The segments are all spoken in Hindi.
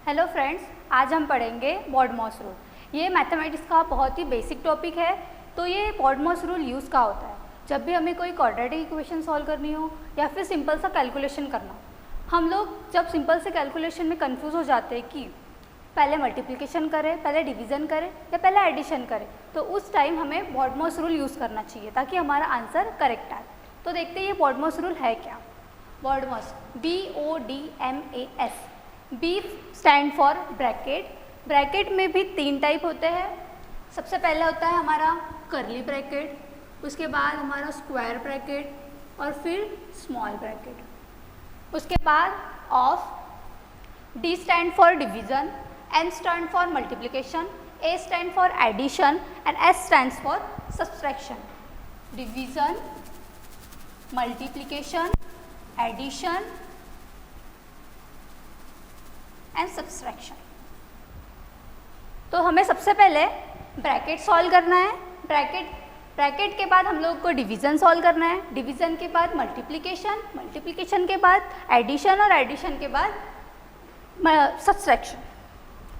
हेलो फ्रेंड्स, आज हम पढ़ेंगे बॉडमॉस रूल। ये मैथमेटिक्स का बहुत ही बेसिक टॉपिक है। तो ये बॉडमॉस रूल यूज़ का होता है जब भी हमें कोई क्वाड्रेटिक इक्वेशन सॉल्व करनी हो या फिर सिंपल सा कैलकुलेशन करना हो। हम लोग जब सिंपल से कैलकुलेशन में कंफ्यूज हो जाते हैं कि पहले मल्टीप्लिकेशन करें, पहले डिवीज़न करें या पहले एडिशन करें, तो उस टाइम हमें बॉडमॉस रूल यूज़ करना चाहिए ताकि हमारा आंसर करेक्ट आए। तो देखते हैं ये बॉडमॉस रूल है क्या। BODMAS BODMAS, B stand for bracket. Bracket में भी 3 टाइप होते हैं। सबसे पहले होता है हमारा कर्ली ब्रैकेट, उसके बाद हमारा स्क्वायर ब्रैकेट और फिर स्मॉल ब्रैकेट। उसके बाद of. D stand for division, M stand for multiplication, A stand for addition and S stand for subtraction. Division, multiplication, addition and subtraction. तो हमें सबसे पहले ब्रैकेट सॉल्व करना है। ब्रैकेट के बाद हम लोग को डिवीज़न सॉल्व करना है। डिवीज़न के बाद मल्टीप्लिकेशन के बाद एडिशन और एडिशन के बाद सब्सट्रैक्शन।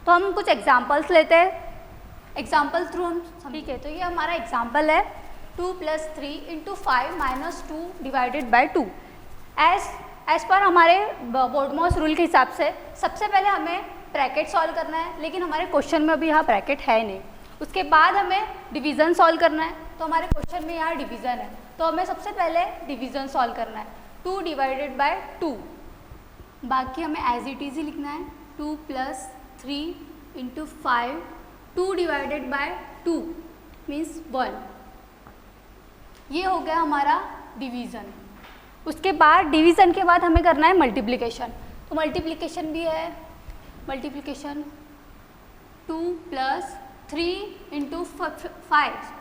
तो हम कुछ एग्जांपल्स लेते हैं। एग्जांपल थ्रू हम ठीक है। तो ये हमारा एग्जांपल है 2 + 3 × 5 - 2 / 2। एज पर हमारे बॉडमॉस रूल के हिसाब से सबसे पहले हमें ब्रैकेट सॉल्व करना है, लेकिन हमारे क्वेश्चन में अभी यहाँ ब्रैकेट है नहीं। उसके बाद हमें डिवीज़न सॉल्व करना है, तो हमारे क्वेश्चन में यहाँ डिवीज़न है, तो हमें सबसे पहले डिवीज़न सॉल्व करना है 2 / 2। बाकी हमें एज इट इज़ ही लिखना है 2 + 3 × 5 2 / 2 मीन्स 1। ये हो गया हमारा डिवीज़न। उसके बाद डिवीज़न के बाद हमें करना है मल्टीप्लिकेशन। तो मल्टीप्लिकेशन भी है, मल्टीप्लिकेशन 2 + 3 × 5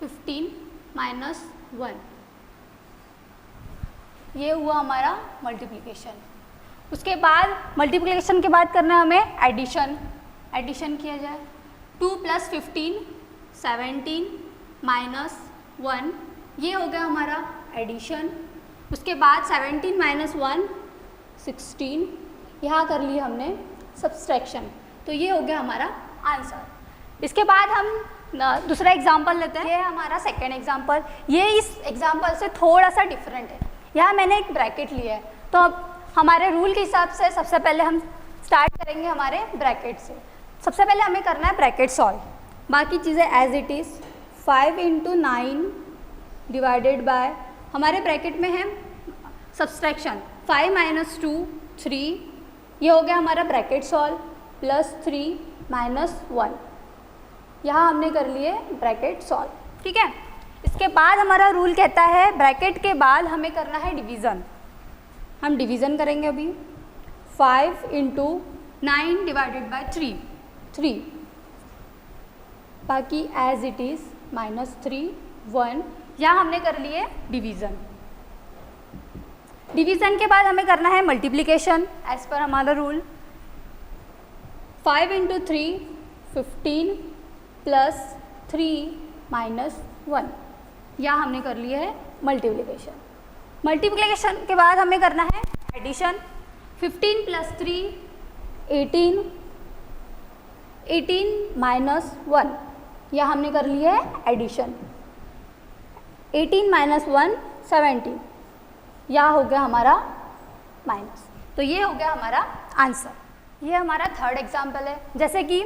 15 - 1। ये हुआ हमारा मल्टीप्लिकेशन। उसके बाद मल्टीप्लिकेशन के बाद करना है हमें एडिशन। एडिशन किया जाए 2 + 15 17 - 1। ये हो गया हमारा एडिशन। उसके बाद 17 - 1 16। यहाँ कर लिया हमने सब्सट्रैक्शन। तो ये हो गया हमारा आंसर। इसके बाद हम दूसरा एग्जांपल लेते हैं। ये है हमारा सेकेंड एग्जांपल। ये इस एग्जांपल से थोड़ा सा डिफरेंट है। यहाँ मैंने एक ब्रैकेट लिया है, तो अब हमारे रूल के हिसाब से सबसे पहले हम स्टार्ट करेंगे हमारे ब्रैकेट से। सबसे पहले हमें करना है ब्रैकेट सॉल्व। बाकी चीज़ें एज इट इज़ 5 × 9 / हमारे ब्रैकेट में है सब्सट्रैक्शन 5 - 2 3। ये हो गया हमारा ब्रैकेट सॉल्व +3 - 1। यहाँ हमने कर लिए ब्रैकेट सॉल्व। ठीक है। इसके बाद हमारा रूल कहता है ब्रैकेट के बाद हमें करना है डिवीज़न। हम डिवीज़न करेंगे अभी 5 × 9 / 3। बाकी एज इट इज़ -3 1। यहाँ हमने कर लिए डिवीज़न। डिवीज़न के बाद हमें करना है मल्टीप्लिकेशन एज पर हमारा रूल 5 × 3 15 + 3 - 1। यहाँ हमने कर लिया है मल्टीप्लिकेशन। मल्टीप्लिकेशन के बाद हमें करना है एडिशन 15 + 3 18 18 - 1। यहाँ हमने कर लिया है एडिशन 18 - 1 17। यहाँ हो गया हमारा माइनस। तो ये हो गया हमारा आंसर। ये हमारा थर्ड एग्जाम्पल है। जैसे कि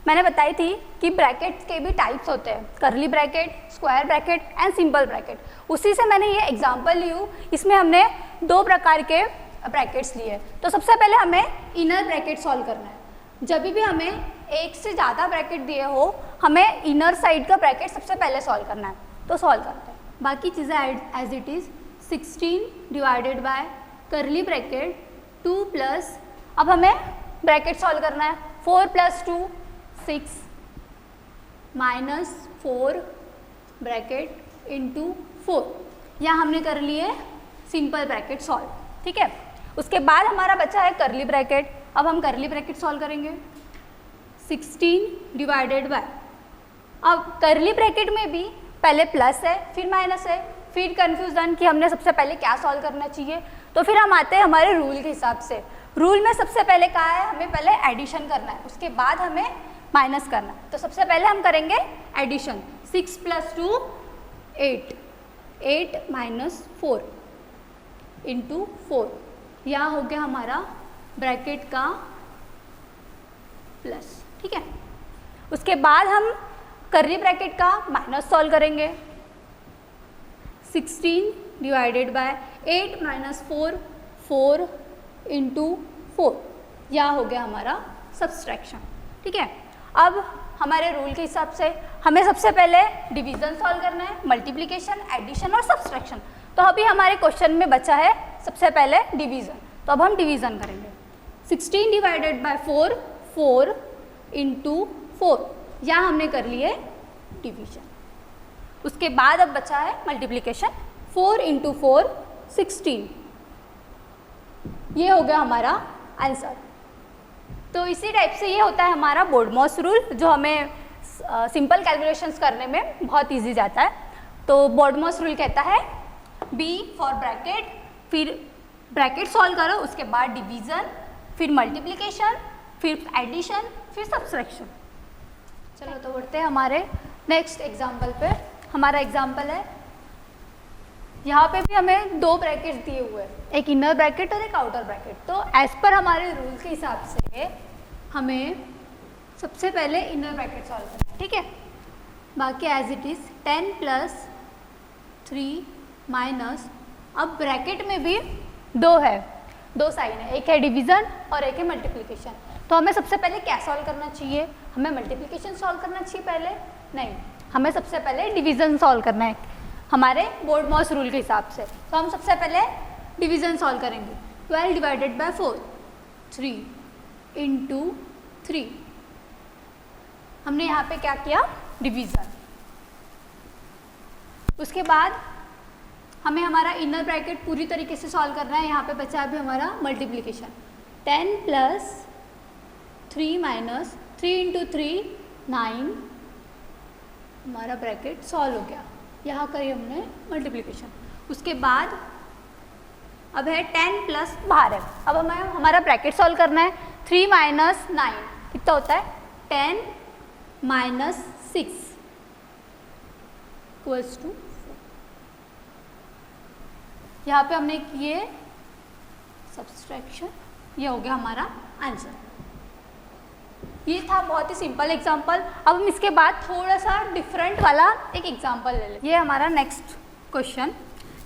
मैंने बताई थी कि ब्रैकेट्स के भी टाइप्स होते हैं, curly bracket, square bracket and simple bracket. उसी से मैंने ये एग्जाम्पल ली हूँ। इसमें हमने 2 प्रकार के ब्रैकेट्स लिए। तो सबसे पहले हमें इनर ब्रैकेट सॉल्व करना है। जब भी हमें एक से ज़्यादा ब्रैकेट दिए हो, हमें इनर साइड का ब्रैकेट सबसे पहले सॉल्व करना है। तो सॉल्व करते हैं। बाकी चीज़ें as it is 16 / curly bracket 2 + अब हमें ब्रैकेट सॉल्व करना है 4 + 2 6 -4 ब्रैकेट × 4। यहाँ हमने कर लिए सिंपल ब्रैकेट सॉल्व। ठीक है। उसके बाद हमारा बचा है कर्ली ब्रैकेट। अब हम कर्ली ब्रैकेट सॉल्व करेंगे 16 / अब कर्ली ब्रैकेट में भी पहले प्लस है, फिर माइनस है, फिर कन्फ्यूजन कि हमने सबसे पहले क्या सॉल्व करना चाहिए। तो फिर हम आते हैं हमारे रूल के हिसाब से। रूल में सबसे पहले कहा है हमें पहले एडिशन करना है, उसके बाद हमें माइनस करना है। तो सबसे पहले हम करेंगे एडिशन। 6 + 2 8, 8 - 4 × 4, यहाँ हो गया हमारा ब्रैकेट का प्लस, ठीक है। उसके बाद हम कर्ली ब्रैकेट का माइनस सॉल्व करेंगे। 16 / 8 - 4, 4 × 4, यहाँ हो गया हमारा सब्सट्रैक्शन, ठीक है। अब हमारे रूल के हिसाब से हमें सबसे पहले डिवीज़न सॉल्व करना है, मल्टीप्लिकेशन, एडिशन और सब्सट्रैक्शन। तो अभी हमारे क्वेश्चन में बचा है सबसे पहले डिवीज़न, तो अब हम डिवीज़न करेंगे। 16 / 4, 4 × 4, यहाँ हमने कर लिए डिवीज़न। उसके बाद अब बचा है मल्टीप्लिकेशन। 4 × 4 16, ये हो गया हमारा आंसर। तो इसी टाइप से ये होता है हमारा बोर्डमॉस रूल, जो हमें सिंपल कैलकुलेशंस करने में बहुत इजी जाता है। तो बोर्डमॉस रूल कहता है B फॉर ब्रैकेट, फिर ब्रैकेट सॉल्व करो, उसके बाद डिवीज़न, फिर मल्टीप्लिकेशन, फिर एडिशन, फिर सब्सट्रैक्शन। चलो तो बढ़ते हैं हमारे नेक्स्ट एग्जाम्पल पे। हमारा एग्जाम्पल है, यहाँ पे भी हमें 2 ब्रैकेट दिए हुए हैं, एक इनर ब्रैकेट और एक आउटर ब्रैकेट। तो एज पर हमारे रूल के हिसाब से हमें सबसे पहले इनर ब्रैकेट सॉल्व करना है, ठीक है। बाकी एज इट इज़ 10 + 3 माइनस, अब ब्रैकेट में भी 2 है, 2 साइन है, एक है डिवीज़न और एक है मल्टीप्लिकेशन। तो हमें सबसे पहले क्या सॉल्व करना चाहिए? हमें मल्टीप्लिकेशन सॉल्व करना चाहिए पहले? नहीं, हमें सबसे पहले डिवीज़न सॉल्व करना है हमारे बोर्डमॉस रूल के हिसाब से। तो हम सबसे पहले डिवीज़न सॉल्व करेंगे। 12 / 4, 3 × 3, हमने यहाँ पे क्या किया? डिवीज़न। उसके बाद हमें हमारा इनर ब्रैकेट पूरी तरीके से सॉल्व करना है। यहाँ पे बचा अभी हमारा मल्टीप्लिकेशन। 10 + 3 - 3 × 3 9, हमारा ब्रैकेट सॉल्व हो गया। यहाँ करी हमने मल्टीप्लिकेशन। उसके बाद अब है 10 प्लस बाहर है, अब हमें हमारा ब्रैकेट सॉल्व करना है। 3 - 9 कितना होता है? 10 - 6 = 4। यहाँ पे हमने किए सब्सट्रैक्शन, ये हो गया हमारा आंसर। ये था बहुत ही सिंपल एग्जाम्पल। अब हम इसके बाद थोड़ा सा डिफरेंट वाला एक एग्जाम्पल ले लें। ये हमारा नेक्स्ट क्वेश्चन,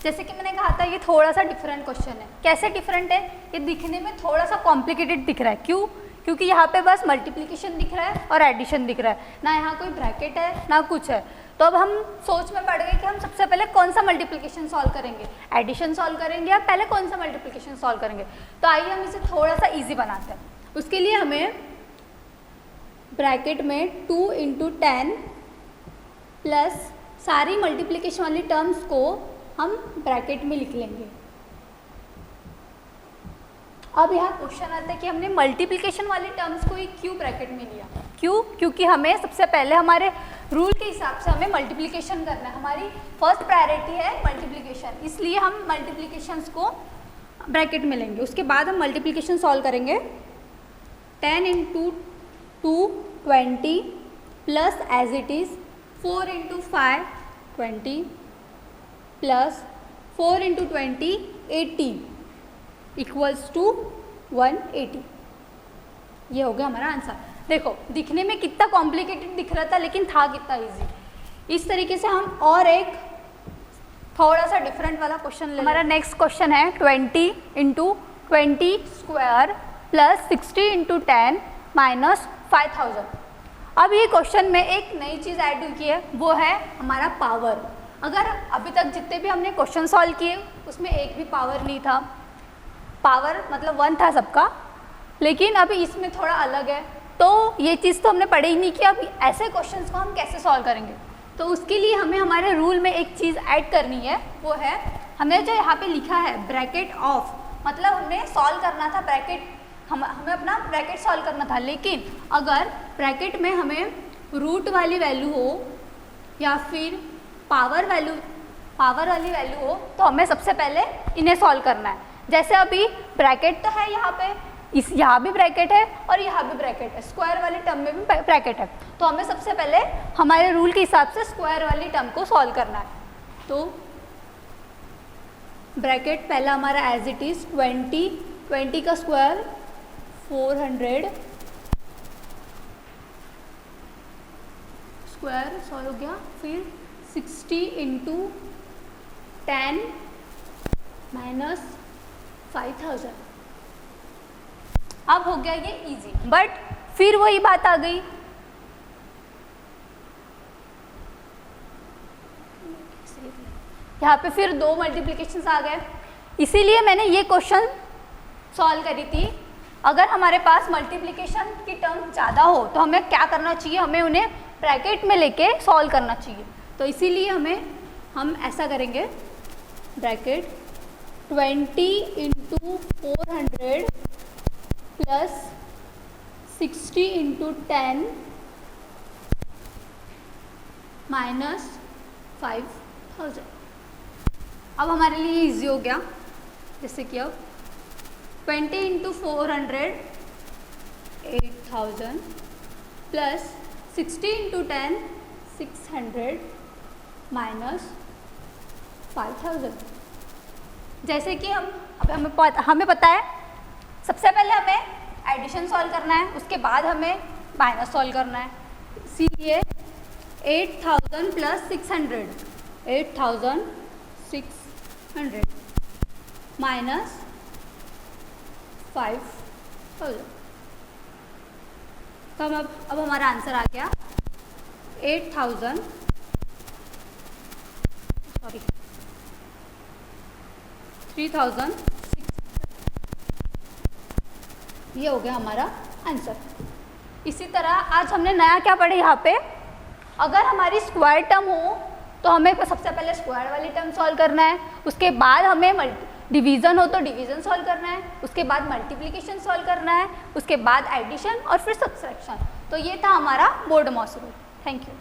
जैसे कि मैंने कहा था ये थोड़ा सा डिफरेंट क्वेश्चन है। कैसे डिफरेंट है? ये दिखने में थोड़ा सा कॉम्प्लिकेटेड दिख रहा है। क्यों? क्योंकि यहाँ पे बस मल्टीप्लिकेशन दिख रहा है और एडिशन दिख रहा है, ना यहाँ कोई ब्रैकेट है ना कुछ है। तो अब हम सोच में पड़ गए कि हम सबसे पहले कौन सा मल्टीप्लिकेशन सॉल्व करेंगे, एडिशन सॉल्व करेंगे या पहले कौन सा मल्टीप्लिकेशन सॉल्व करेंगे। तो आइए हम इसे थोड़ा सा ईजी बनाते हैं। उसके लिए हमें ब्रैकेट में 2 × 10 प्लस सारी मल्टीप्लिकेशन वाली टर्म्स को हम ब्रैकेट में लिख लेंगे। अब यहाँ क्वेश्चन आता है कि हमने मल्टीप्लिकेशन वाली टर्म्स को ही क्यों ब्रैकेट में लिया? क्यों? क्योंकि हमें सबसे पहले हमारे रूल के हिसाब से हमें मल्टीप्लिकेशन करना है, हमारी फर्स्ट प्रायोरिटी है मल्टीप्लिकेशन, इसलिए हम मल्टीप्लिकेशंस को ब्रैकेट में लेंगे। उसके बाद हम मल्टीप्लिकेशन सॉल्व करेंगे। 10 × 2 20 plus as it is 4 × 5 20 plus 4 × 20 80 = 180। ये हो गया हमारा आंसर। देखो दिखने में कितना कॉम्प्लिकेटेड दिख रहा था, लेकिन था कितना इजी। इस तरीके से हम और एक थोड़ा सा डिफरेंट वाला क्वेश्चन ले। हमारा नेक्स्ट क्वेश्चन है 20 × 20² प्लस 60 × 10 माइनस 5000। अब ये क्वेश्चन में एक नई चीज़ ऐड हुई है, वो है हमारा पावर। अगर अभी तक जितने भी हमने क्वेश्चन सॉल्व किए उसमें एक भी पावर नहीं था, पावर मतलब 1 था सबका, लेकिन अभी इसमें थोड़ा अलग है। तो ये चीज़ तो हमने पढ़ी ही नहीं कि अब ऐसे क्वेश्चंस को हम कैसे सॉल्व करेंगे। तो उसके लिए हमें हमारे रूल में एक चीज़ ऐड करनी है, वो है हमने जो यहाँ पे लिखा है ब्रैकेट ऑफ, मतलब हमने सॉल्व करना था ब्रैकेट, हमें अपना ब्रैकेट सॉल्व करना था, लेकिन अगर ब्रैकेट में हमें रूट वाली वैल्यू हो या फिर पावर वाली वैल्यू हो तो हमें सबसे पहले इन्हें सॉल्व करना है। जैसे अभी ब्रैकेट तो है यहाँ पे, इस यहाँ भी ब्रैकेट है और यहाँ भी ब्रैकेट है, स्क्वायर वाले टर्म में भी ब्रैकेट है, तो हमें सबसे पहले हमारे रूल के हिसाब से स्क्वायर वाली टर्म को सॉल्व करना है। तो ब्रैकेट पहला हमारा एज इट इज 20 का स्क्वायर 400 स्क्वायर सॉल्व हो गया, फिर 60 इंटू 10 माइनस 5000। अब हो गया ये इजी, बट फिर वही बात आ गई, यहाँ पे फिर 2 मल्टीप्लिकेशंस आ गए, इसीलिए मैंने ये क्वेश्चन सॉल्व करी थी। अगर हमारे पास मल्टीप्लिकेशन की टर्म ज़्यादा हो तो हमें क्या करना चाहिए, हमें उन्हें ब्रैकेट में लेके सॉल्व करना चाहिए। तो इसीलिए हम ऐसा करेंगे, bracket 20 into 400 plus 60 into 10 minus 5000। अब हमारे लिए इजी हो गया, जैसे कि अब 20 इंटू 400 8000 प्लस 60 इंटू 10 600 माइनस 5000। जैसे कि हमें पता है सबसे पहले हमें एडिशन सॉल्व करना है, उसके बाद हमें माइनस सॉल्व करना है, इसीलिए 8000 प्लस 600 8600 माइनस 5000। तो अब हमारा आंसर आ गया 3000 ये हो गया हमारा आंसर। इसी तरह आज हमने नया क्या पढ़े यहाँ पे, अगर हमारी स्क्वायर टर्म हो तो हमें सबसे पहले स्क्वायर वाली टर्म सॉल्व करना है, उसके बाद हमें डिवीज़न हो तो डिवीज़न सॉल्व करना है, उसके बाद मल्टीप्लिकेशन सॉल्व करना है, उसके बाद एडिशन और फिर सब्सट्रैक्शन। तो ये था हमारा BODMAS rule. Thank you.